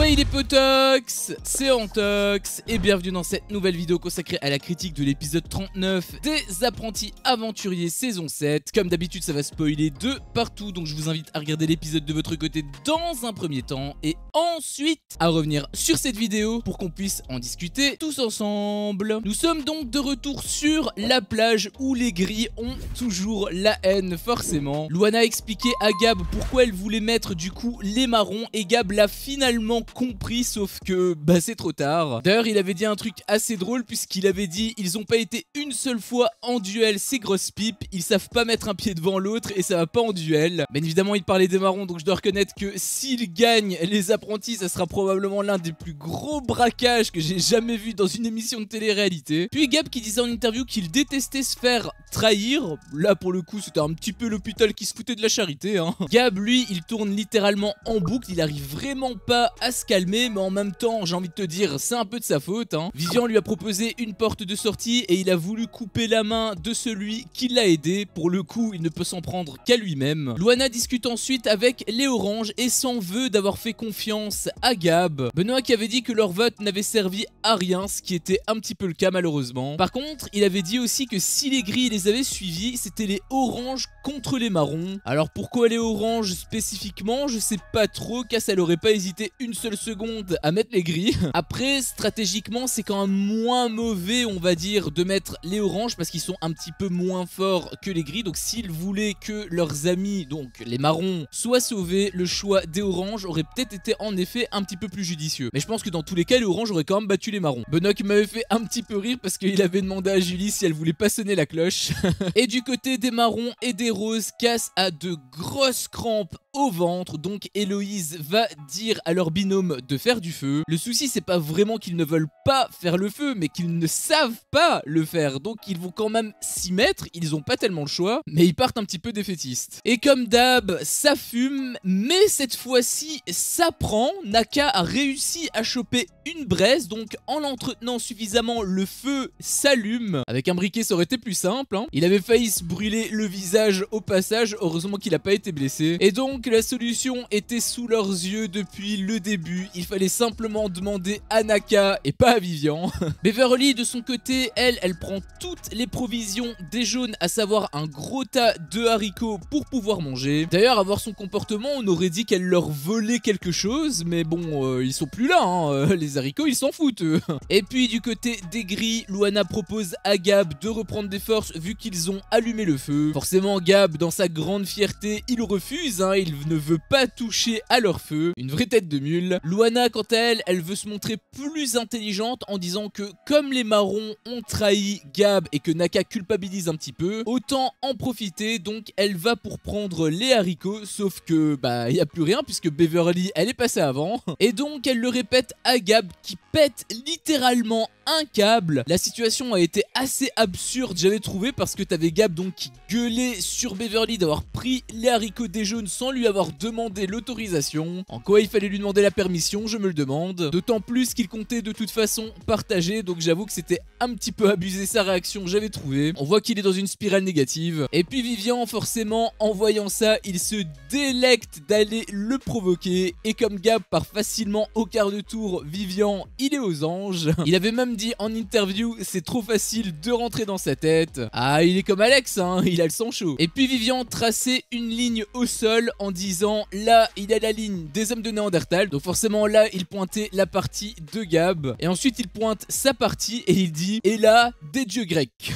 Ouais les potox, c'est Antox et bienvenue dans cette nouvelle vidéo consacrée à la critique de l'épisode 39 des Apprentis Aventuriers saison 7. Comme d'habitude ça va spoiler de partout, donc je vous invite à regarder l'épisode de votre côté dans un premier temps et ensuite à revenir sur cette vidéo pour qu'on puisse en discuter tous ensemble. Nous sommes donc de retour sur la plage où les gris ont toujours la haine forcément. Luana a expliqué à Gab pourquoi elle voulait mettre du coup les marrons et Gab l'a finalement compris, sauf que bah c'est trop tard. D'ailleurs il avait dit un truc assez drôle puisqu'il avait dit ils ont pas été une seule fois en duel ces grosses pipes, ils savent pas mettre un pied devant l'autre et ça va pas en duel. Bien évidemment il parlait des marrons, donc je dois reconnaître que s'ils gagnent les apprentis ça sera probablement l'un des plus gros braquages que j'ai jamais vu dans une émission de télé-réalité. Puis Gab qui disait en interview qu'il détestait se faire trahir, là pour le coup c'était un petit peu l'hôpital qui se foutait de la charité hein. Gab lui il tourne littéralement en boucle, il arrive vraiment pas à se calmer, mais en même temps j'ai envie de te dire c'est un peu de sa faute hein. Vivian lui a proposé une porte de sortie et il a voulu couper la main de celui qui l'a aidé. Pour le coup il ne peut s'en prendre qu'à lui-même. Luana discute ensuite avec les oranges et s'en veut d'avoir fait confiance à Gab. Benoît qui avait dit que leur vote n'avait servi à rien, ce qui était un petit peu le cas malheureusement. Par contre il avait dit aussi que si les gris les avaient suivis c'était les oranges contre les marrons. Alors pourquoi les oranges spécifiquement je sais pas trop, car ça n'aurait pas hésité une seule seconde à mettre les gris. Après stratégiquement c'est quand même moins mauvais on va dire de mettre les oranges parce qu'ils sont un petit peu moins forts que les gris, donc s'ils voulaient que leurs amis donc les marrons soient sauvés, le choix des oranges aurait peut-être été en effet un petit peu plus judicieux. Mais je pense que dans tous les cas les oranges auraient quand même battu les marrons. Benoît qui m'avait fait un petit peu rire parce qu'il avait demandé à Julie si elle voulait pas sonner la cloche. Et du côté des marrons et des roses, Cass a de grosses crampes au ventre, donc Héloïse va dire à leur binôme de faire du feu. Le souci c'est pas vraiment qu'ils ne veulent pas faire le feu mais qu'ils ne savent pas le faire, donc ils vont quand même s'y mettre, ils ont pas tellement le choix mais ils partent un petit peu défaitistes. Et comme d'hab ça fume, mais cette fois-ci ça prend. Naka a réussi à choper une braise, donc en l'entretenant suffisamment le feu s'allume. Avec un briquet ça aurait été plus simple hein. Il avait failli se brûler le visage au passage, heureusement qu'il a pas été blessé. Et donc la solution était sous leurs yeux depuis le début, il fallait simplement demander à Naka et pas à Vivian. Beverly de son côté, elle prend toutes les provisions des jaunes, à savoir un gros tas de haricots pour pouvoir manger. D'ailleurs à voir son comportement on aurait dit qu'elle leur volait quelque chose, mais bon ils sont plus là hein. Les haricots ils s'en foutent eux. Et puis du côté des gris, Luana propose à Gab de reprendre des forces vu qu'ils ont allumé le feu. Forcément Gab dans sa grande fierté il refuse hein, il ne veut pas toucher à leur feu, une vraie tête de mule. Luana quant à elle, elle veut se montrer plus intelligente en disant que comme les marrons ont trahi Gab et que Naka culpabilise un petit peu, autant en profiter, donc elle va pour prendre les haricots, sauf que bah il y a plus rien puisque Beverly elle est passée avant. Et donc elle le répète à Gab qui pète littéralement un câble. La situation a été assez absurde j'avais trouvé, parce que t'avais Gab donc qui gueulait sur Beverly d'avoir pris les haricots des jaunes sans lui avoir demandé l'autorisation. En quoi il fallait lui demander la permission, je me le demande. D'autant plus qu'il comptait de toute façon partager, donc j'avoue que c'était un petit peu abusé sa réaction, j'avais trouvé. On voit qu'il est dans une spirale négative. Et puis Vivian forcément en voyant ça il se délecte d'aller le provoquer, et comme Gab part facilement au quart de tour, Vivian il est aux anges. Il avait même dit en interview c'est trop facile de rentrer dans sa tête. Ah il est comme Alex hein, il a le sang chaud. Et puis Vivian traçait une ligne au sol en disant là il a la ligne des hommes de Néandertal, donc forcément là il pointait la partie de Gab et ensuite il pointe sa partie et il dit et là des dieux grecs.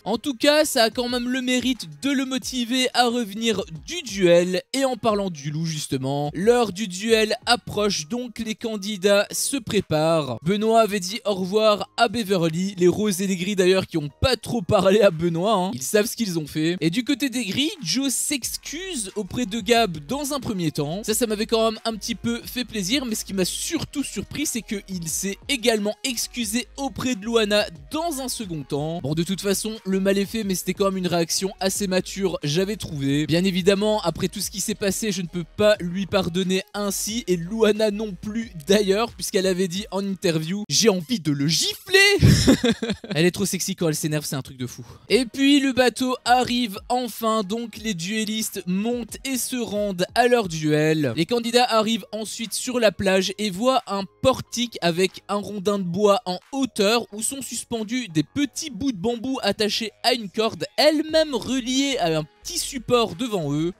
En tout cas ça a quand même le mérite de le motiver à revenir du duel. Et en parlant du loup justement, l'heure du duel approche, donc les candidats se préparent. Benoît avait dit au revoir à Beverly, les roses et les gris d'ailleurs qui ont pas trop parlé à Benoît hein. Ils savent ce qu'ils ont fait. Et du côté des gris, Joe s'excuse auprès de Gab dans un premier temps, ça m'avait quand même un petit peu fait plaisir, mais ce qui m'a surtout surpris c'est qu'il s'est également excusé auprès de Luana dans un second temps. Bon de toute façon le mal est fait, mais c'était quand même une réaction assez mature j'avais trouvé. Bien évidemment après tout ce qui s'est passé je ne peux pas lui pardonner ainsi, et Luana non plus d'ailleurs, puisqu'elle avait dit en interview interview. J'ai envie de le gifler. Elle est trop sexy quand elle s'énerve, c'est un truc de fou. Et puis le bateau arrive enfin, donc les duellistes montent et se rendent à leur duel. Les candidats arrivent ensuite sur la plage et voient un portique avec un rondin de bois en hauteur où sont suspendus des petits bouts de bambou attachés à une corde, elle-même reliée à un petit support devant eux.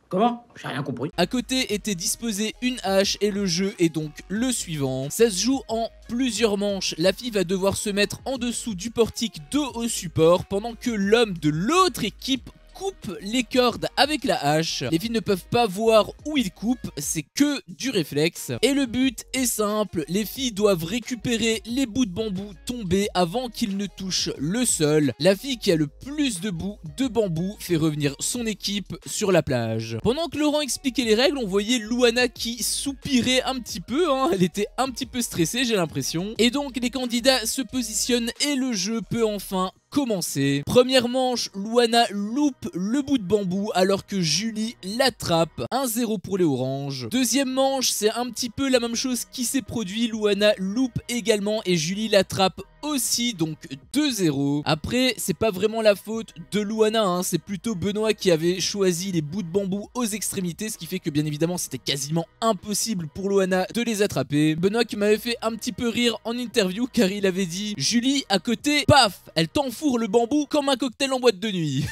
Comment? J'ai rien compris. À côté était disposée une hache et le jeu est donc le suivant. Ça se joue en plusieurs manches. La fille va devoir se mettre en dessous du portique dos au support pendant que l'homme de l'autre équipe coupe les cordes avec la hache. Les filles ne peuvent pas voir où il coupe, c'est que du réflexe. Et le but est simple, les filles doivent récupérer les bouts de bambou tombés avant qu'ils ne touchent le sol. La fille qui a le plus de bouts de bambou fait revenir son équipe sur la plage. Pendant que Laurent expliquait les règles, on voyait Louana qui soupirait un petit peu, hein. Elle était un petit peu stressée, j'ai l'impression. Et donc les candidats se positionnent et le jeu peut enfin commencer. Première manche, Louana loupe le bout de bambou alors que Julie l'attrape. 1-0 pour les oranges. Deuxième manche, c'est un petit peu la même chose qui s'est produit. Louana loupe également et Julie l'attrape aussi, donc 2-0. Après, c'est pas vraiment la faute de Louana, hein, c'est plutôt Benoît qui avait choisi les bouts de bambou aux extrémités, ce qui fait que bien évidemment c'était quasiment impossible pour Louana de les attraper. Benoît qui m'avait fait un petit peu rire en interview car il avait dit: Julie à côté, paf, elle t'enfourre le bambou comme un cocktail en boîte de nuit.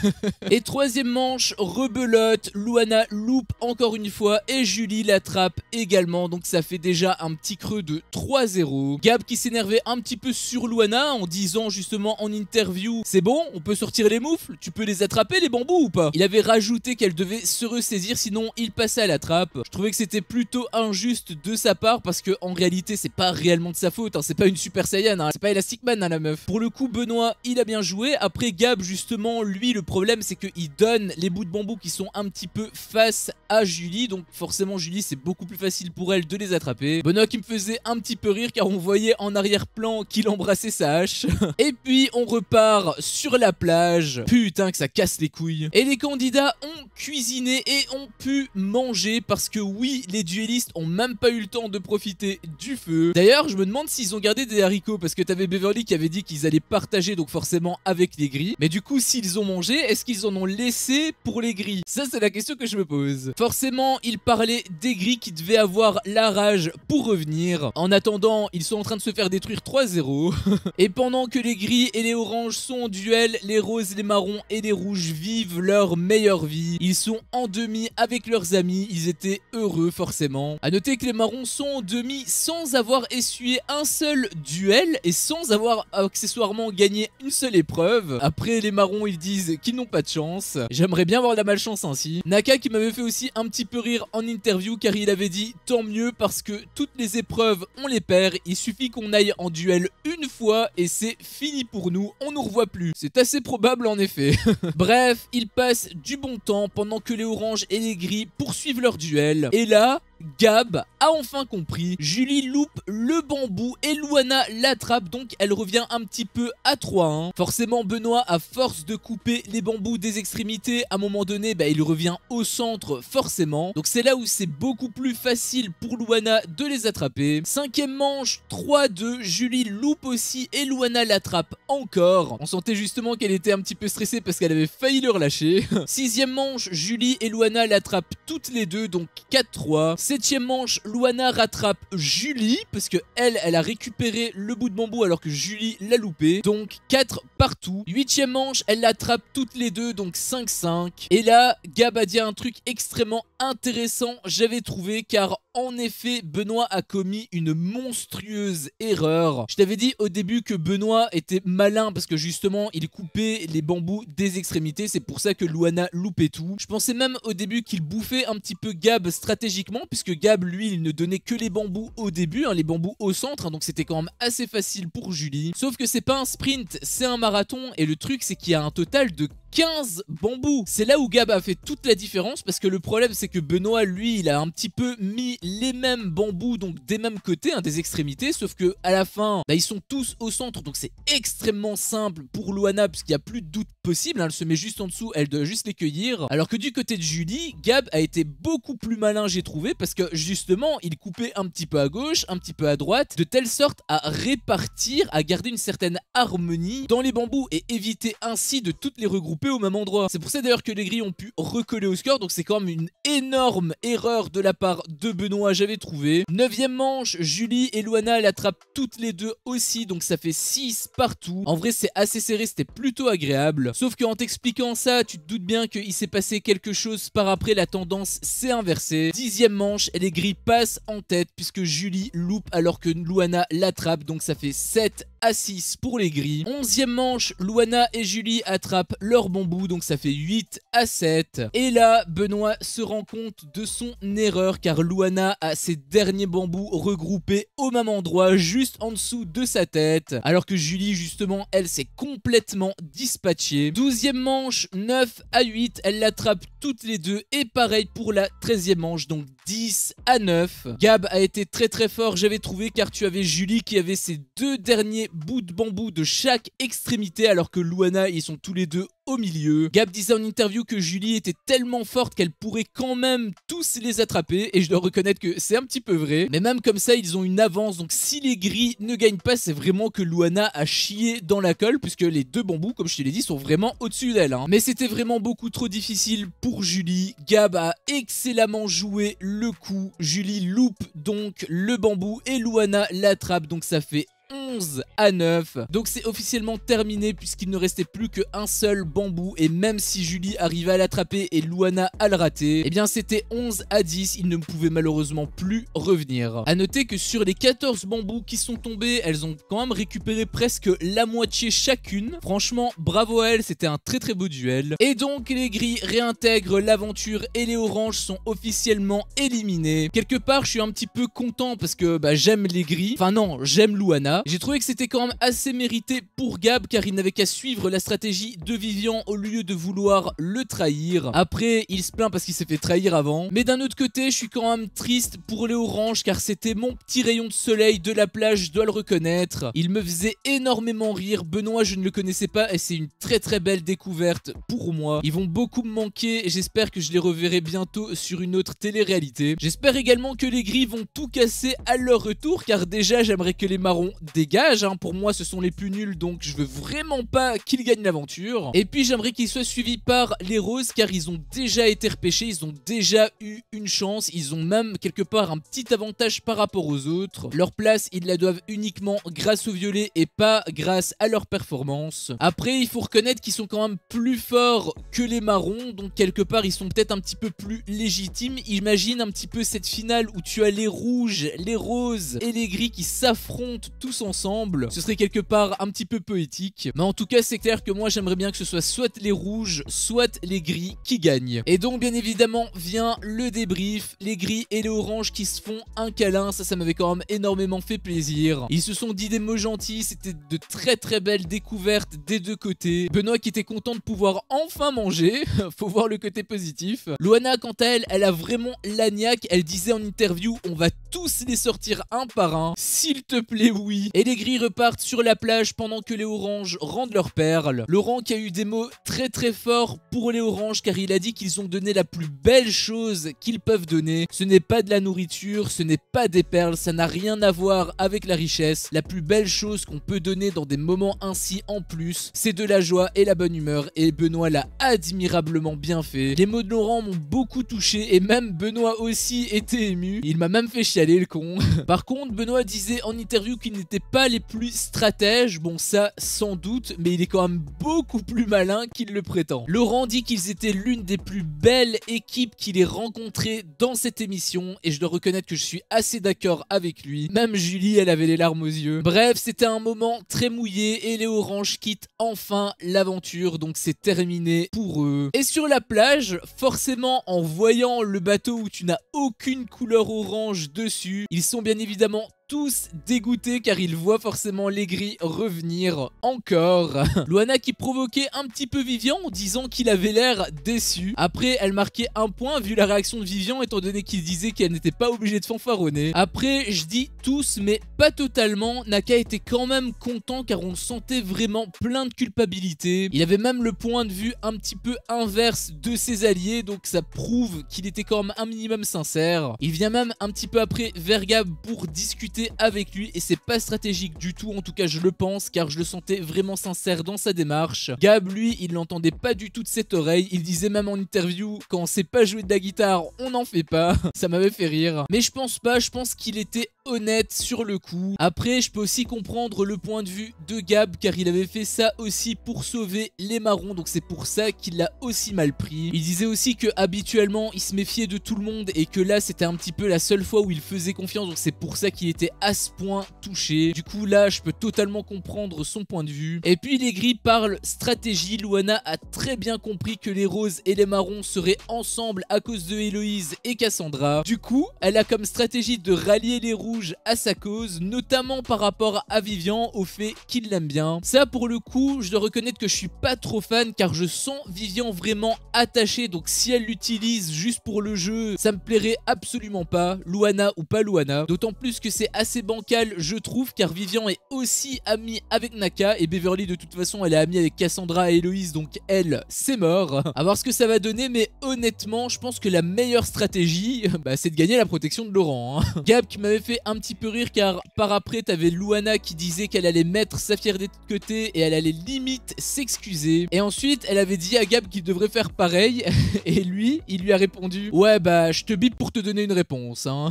Et troisième manche, rebelote, Louana loupe encore une fois et Julie l'attrape également, donc ça fait déjà un petit creux de 3-0. Gab qui s'énervait un petit peu sur Louana en disant justement en interview: c'est bon, on peut sortir les moufles, tu peux les attraper les bambous ou pas? Il avait rajouté qu'elle devait se ressaisir sinon il passait à la trappe. Je trouvais que c'était plutôt injuste de sa part parce que en réalité c'est pas réellement de sa faute, hein. C'est pas une Super Saiyan, hein. C'est pas Elastic Man, hein, la meuf. Pour le coup Benoît il a bien joué. Après Gab justement, lui le problème c'est qu'il donne les bouts de bambou qui sont un petit peu face à Julie, donc forcément Julie c'est beaucoup plus facile pour elle de les attraper. Benoît qui me faisait un petit peu rire car on voyait en arrière-plan qu'il embrassait sa hache. Et puis on repart sur la plage. Putain que ça casse les couilles. Et les candidats ont cuisiné et ont pu manger parce que oui, les duellistes ont même pas eu le temps de profiter du feu. D'ailleurs je me demande s'ils ont gardé des haricots parce que t'avais Beverly qui avait dit qu'ils allaient partager, donc forcément avec les gris. Mais du coup s'ils ont mangé, est-ce qu'ils en ont laissé pour les gris? Ça c'est la question que je me pose. Forcément ils parlaient des gris qui devaient avoir la rage pour revenir. En attendant ils sont en train de se faire détruire 3-0. Et pendant que les gris et les oranges sont en duel, les roses, les marrons et les rouges vivent leur meilleure vie. Ils sont en demi avec leurs amis, ils étaient heureux forcément. A noter que les marrons sont en demi sans avoir essuyé un seul duel et sans avoir accessoirement gagné une seule épreuve. Après les marrons ils disent qu'ils n'ont pas de chance. J'aimerais bien avoir de la malchance ainsi. Naka qui m'avait fait aussi un petit peu rire en interview car il avait dit tant mieux parce que toutes les épreuves on les perd, il suffit qu'on aille en duel une fois et c'est fini pour nous, on nous revoit plus. C'est assez probable en effet. Bref, ils passent du bon temps pendant que les oranges et les gris poursuivent leur duel. Et là, Gab a enfin compris. Julie loupe le bambou et Louana l'attrape, donc elle revient un petit peu à 3-1. Forcément Benoît, à force de couper les bambous des extrémités, à un moment donné il revient au centre forcément. Donc c'est là où c'est beaucoup plus facile pour Louana de les attraper. Cinquième manche, 3-2, Julie loupe aussi et Louana l'attrape encore. On sentait justement qu'elle était un petit peu stressée parce qu'elle avait failli le relâcher. Sixième manche, Julie et Louana l'attrapent toutes les deux, donc 4-3. Septième manche, Louana rattrape Julie parce que elle a récupéré le bout de bambou alors que Julie l'a loupé, donc 4 partout. Huitième manche, elle l'attrape toutes les deux, donc 5-5. Et là, Gab a dit un truc extrêmement intéressant, j'avais trouvé, car en effet, Benoît a commis une monstrueuse erreur. Je t'avais dit au début que Benoît était malin parce que justement, il coupait les bambous des extrémités. C'est pour ça que Louana loupait tout. Je pensais même au début qu'il bouffait un petit peu Gab stratégiquement, puisque Gab, lui, il ne donnait que les bambous au début, hein, les bambous au centre, hein, donc c'était quand même assez facile pour Julie. Sauf que c'est pas un sprint, c'est un marathon, et le truc, c'est qu'il y a un total de 15 bambous. C'est là où Gab a fait toute la différence parce que le problème c'est que Benoît lui il a un petit peu mis les mêmes bambous donc des mêmes côtés, hein, des extrémités, sauf que à la fin bah, ils sont tous au centre donc c'est extrêmement simple pour Loana puisqu'il n'y a plus de doute possible, hein, elle se met juste en dessous, elle doit juste les cueillir. Alors que du côté de Julie, Gab a été beaucoup plus malin j'ai trouvé parce que justement il coupait un petit peu à gauche, un petit peu à droite, de telle sorte à répartir, à garder une certaine harmonie dans les bambous et éviter ainsi de toutes les regrouper au même endroit. C'est pour ça d'ailleurs que les grilles ont pu recoller au score, donc c'est quand même une énorme erreur de la part de Benoît, j'avais trouvé. 9e manche, Julie et Loana l'attrapent toutes les deux aussi, donc ça fait 6 partout. En vrai c'est assez serré, c'était plutôt agréable. Sauf qu'en t'expliquant ça, tu te doutes bien qu'il s'est passé quelque chose par après, la tendance s'est inversée. 10e manche, et les grilles passent en tête puisque Julie loupe alors que Loana l'attrape, donc ça fait 7 à 6 pour les grilles. 11e manche, Loana et Julie attrapent leur bambou, donc ça fait 8 à 7. Et là, Benoît se rend compte de son erreur car Loana a ses derniers bambous regroupés au même endroit, juste en dessous de sa tête. Alors que Julie, justement, elle s'est complètement dispatchée. 12e manche, 9 à 8, elle l'attrape toutes les deux. Et pareil pour la 13e manche, donc 10 à 9. Gab a été très fort, j'avais trouvé, car tu avais Julie qui avait ses deux derniers bouts de bambou de chaque extrémité alors que Loana ils sont tous les deux au milieu. Gab disait en interview que Julie était tellement forte qu'elle pourrait quand même tous les attraper et je dois reconnaître que c'est un petit peu vrai, mais même comme ça ils ont une avance, donc si les grilles ne gagnent pas c'est vraiment que Loana a chié dans la colle puisque les deux bambous comme je te l'ai dit sont vraiment au-dessus d'elle, hein. Mais c'était vraiment beaucoup trop difficile pour Julie. Gab a excellemment joué le coup, Julie loupe donc le bambou et Loana l'attrape, donc ça fait 11 à 9. Donc c'est officiellement terminé puisqu'il ne restait plus qu'un seul bambou et même si Julie arrivait à l'attraper et Loana à le rater, eh bien c'était 11 à 10, il ne pouvait malheureusement plus revenir. A noter que sur les 14 bambous qui sont tombés, elles ont quand même récupéré presque la moitié chacune. Franchement, bravo à elles, c'était un très beau duel. Et donc les grilles réintègrent l'aventure et les oranges sont officiellement éliminés. Quelque part, je suis un petit peu content parce que bah, j'aime les grilles. Enfin non, j'aime Loana. J'ai trouvé que c'était quand même assez mérité pour Gab car il n'avait qu'à suivre la stratégie de Vivian au lieu de vouloir le trahir. Après, il se plaint parce qu'il s'est fait trahir avant. Mais d'un autre côté, je suis quand même triste pour les oranges car c'était mon petit rayon de soleil de la plage, je dois le reconnaître. Il me faisait énormément rire. Benoît, je ne le connaissais pas et c'est une très belle découverte pour moi. Ils vont beaucoup me manquer et j'espère que je les reverrai bientôt sur une autre télé-réalité. J'espère également que les gris vont tout casser à leur retour car déjà, j'aimerais que les marrons dégagent, hein. Pour moi ce sont les plus nuls donc je veux vraiment pas qu'ils gagnent l'aventure. Et puis j'aimerais qu'ils soient suivis par les roses car ils ont déjà été repêchés, ils ont déjà eu une chance, ils ont même quelque part un petit avantage par rapport aux autres. Leur place ils la doivent uniquement grâce aux violets et pas grâce à leur performance. Après il faut reconnaître qu'ils sont quand même plus forts que les marrons, donc quelque part ils sont peut-être un petit peu plus légitimes. Imagine un petit peu cette finale où tu as les rouges, les roses et les gris qui s'affrontent tous ensemble, ce serait quelque part un petit peu poétique. Mais en tout cas c'est clair que moi j'aimerais bien que ce soit soit les rouges soit les gris qui gagnent. Et donc bien évidemment vient le débrief, les gris et les oranges qui se font un câlin, ça m'avait quand même énormément fait plaisir. Ils se sont dit des mots gentils, c'était de très belles découvertes des deux côtés. Benoît qui était content de pouvoir enfin manger, faut voir le côté positif. Loana quant à elle, elle a vraiment l'agnac, elle disait en interview on va tous les sortir un par un, s'il te plaît oui. Et les gris repartent sur la plage pendant que les oranges rendent leurs perles. Laurent qui a eu des mots très forts pour les oranges car il a dit qu'ils ont donné la plus belle chose qu'ils peuvent donner. Ce n'est pas de la nourriture, ce n'est pas des perles, ça n'a rien à voir avec la richesse. La plus belle chose qu'on peut donner dans des moments ainsi en plus, c'est de la joie et la bonne humeur et Benoît l'a admirablement bien fait. Les mots de Laurent m'ont beaucoup touché et même Benoît aussi était ému. Il m'a même fait chialer le con. Par contre, Benoît disait en interview qu'il n'était pas les plus stratèges, bon ça sans doute, mais il est quand même beaucoup plus malin qu'il le prétend. Laurent dit qu'ils étaient l'une des plus belles équipes qu'il ait rencontrées dans cette émission et je dois reconnaître que je suis assez d'accord avec lui. Même Julie, elle avait les larmes aux yeux. Bref, c'était un moment très mouillé et les oranges quittent enfin l'aventure, donc c'est terminé pour eux. Et sur la plage, forcément en voyant le bateau où tu n'as aucune couleur orange dessus, ils sont bien évidemment tous dégoûtés car ils voient forcément les gris revenir encore. Loana qui provoquait un petit peu Vivian en disant qu'il avait l'air déçu. Après, elle marquait un point vu la réaction de Vivian étant donné qu'il disait qu'elle n'était pas obligée de fanfaronner. Après, je dis tous mais pas totalement, Naka était quand même content car on sentait vraiment plein de culpabilité. Il avait même le point de vue un petit peu inverse de ses alliés, donc ça prouve qu'il était quand même un minimum sincère. Il vient même un petit peu après vers Gab pour discuter avec lui et c'est pas stratégique du tout, en tout cas je le pense car je le sentais vraiment sincère dans sa démarche. Gab lui il l'entendait pas du tout de cette oreille, il disait même en interview quand on sait pas jouer de la guitare on n'en fait pas. Ça m'avait fait rire, mais je pense pas, je pense qu'il était honnête sur le coup. Après je peux aussi comprendre le point de vue de Gab car il avait fait ça aussi pour sauver les marrons, donc c'est pour ça qu'il l'a aussi mal pris. Il disait aussi que habituellement il se méfiait de tout le monde et que là c'était un petit peu la seule fois où il faisait confiance, donc c'est pour ça qu'il était à ce point touché. Du coup là je peux totalement comprendre son point de vue. Et puis les gris parlent stratégie. Loana a très bien compris que les roses et les marrons seraient ensemble à cause de Héloïse et Cassandra. Du coup elle a comme stratégie de rallier les rouges à sa cause, notamment par rapport à Vivian, au fait qu'il l'aime bien. Ça pour le coup je dois reconnaître que je suis pas trop fan car je sens Vivian vraiment attachée, donc si elle l'utilise juste pour le jeu ça me plairait absolument pas, Loana ou pas Loana. D'autant plus que c'est assez bancal je trouve car Vivian est aussi amie avec Naka et Beverly de toute façon elle est amie avec Cassandra et Héloïse, donc elle c'est mort. À voir ce que ça va donner, mais honnêtement je pense que la meilleure stratégie c'est de gagner la protection de Laurent. Gab qui m'avait fait un petit peu rire car par après t'avais Loana qui disait qu'elle allait mettre sa fierté de côté et elle allait limite s'excuser, et ensuite elle avait dit à Gab qu'il devrait faire pareil et lui il lui a répondu ouais je te bip pour te donner une réponse hein.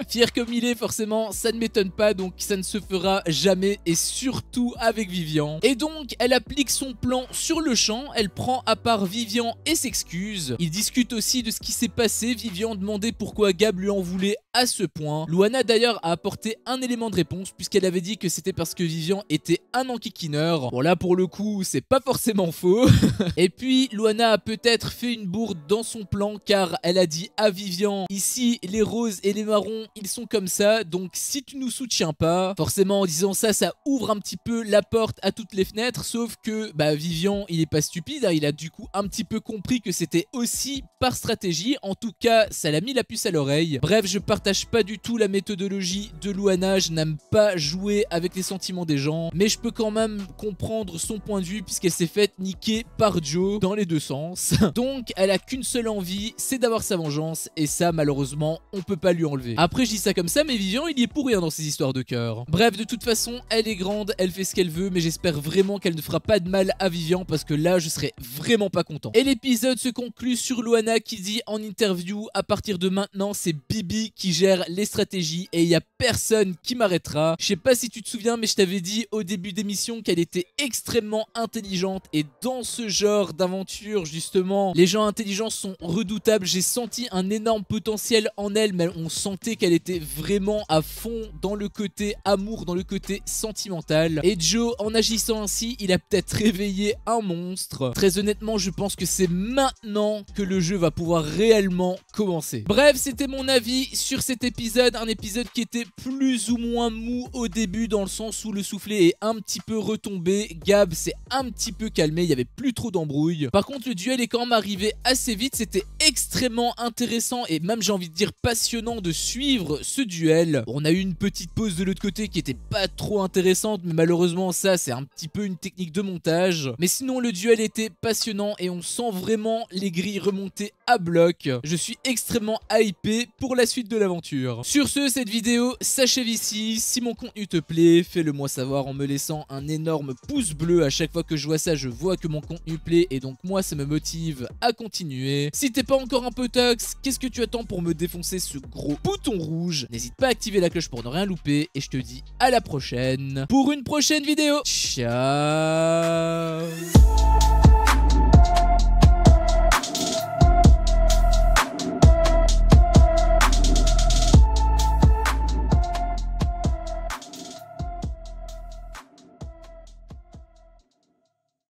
Fier comme il est forcément ça ne m'étonne pas, donc ça ne se fera jamais et surtout avec Vivian. Et donc elle applique son plan sur le champ, elle prend à part Vivian et s'excuse. Ils discutent aussi de ce qui s'est passé, Vivian demandait pourquoi Gab lui en voulait à ce point. Loana d'ailleurs a apporté un élément de réponse puisqu'elle avait dit que c'était parce que Vivian était un enquiquineur. Bon là pour le coup c'est pas forcément faux. Et puis Loana a peut-être fait une bourde dans son plan car elle a dit à Vivian ici les roses et les marrons ils sont comme ça, donc si tu nous soutiens pas, forcément en disant ça ça ouvre un petit peu la porte à toutes les fenêtres, sauf que Vivian il est pas stupide hein, il a du coup un petit peu compris que c'était aussi par stratégie, en tout cas ça l'a mis la puce à l'oreille. Bref je partage pas du tout la méthodologie de Loana, je n'aime pas jouer avec les sentiments des gens, mais je peux quand même comprendre son point de vue puisqu'elle s'est faite niquer par Joe dans les deux sens. Donc elle a qu'une seule envie, c'est d'avoir sa vengeance et ça malheureusement on peut pas lui enlever. Après je dis ça comme ça mais Vivian il y est pour rien dans ces histoires de cœur. Bref de toute façon elle est grande, elle fait ce qu'elle veut, mais j'espère vraiment qu'elle ne fera pas de mal à Vivian parce que là je serais vraiment pas content. Et l'épisode se conclut sur Loana qui dit en interview à partir de maintenant c'est Bibi qui gère les stratégies et il y a personne qui m'arrêtera. Je sais pas si tu te souviens mais je t'avais dit au début d'émission qu'elle était extrêmement intelligente et dans ce genre d'aventure justement les gens intelligents sont redoutables. J'ai senti un énorme potentiel en elle, mais on sentait qu'elle était vraiment à fond dans le côté amour, dans le côté sentimental. Et Joe en agissant ainsi il a peut-être réveillé un monstre. Très honnêtement je pense que c'est maintenant que le jeu va pouvoir réellement commencer. Bref c'était mon avis sur cet épisode, un épisode qui était plus ou moins mou au début dans le sens où le soufflet est un petit peu retombé, Gab s'est un petit peu calmé, il y avait plus trop d'embrouilles. Par contre le duel est quand même arrivé assez vite, c'était extrêmement intéressant et même j'ai envie de dire passionnant de suivre ce duel. On a eu une petite pause de l'autre côté qui était pas trop intéressante, mais malheureusement ça c'est un petit peu une technique de montage. Mais sinon le duel était passionnant et on sent vraiment les grilles remonter à bloc. Je suis extrêmement hypé pour la suite de l'aventure. Sur ce, cette vidéo s'achève ici. Si mon contenu te plaît, fais-le moi savoir en me laissant un énorme pouce bleu. À chaque fois que je vois ça, je vois que mon contenu plaît et donc moi ça me motive à continuer. Si t'es pas encore un peu tox, qu'est-ce que tu attends pour me défoncer ce gros bouton rouge? N'hésite pas à activer la cloche pour ne rien louper et je te dis à la prochaine pour une prochaine vidéo. Ciao.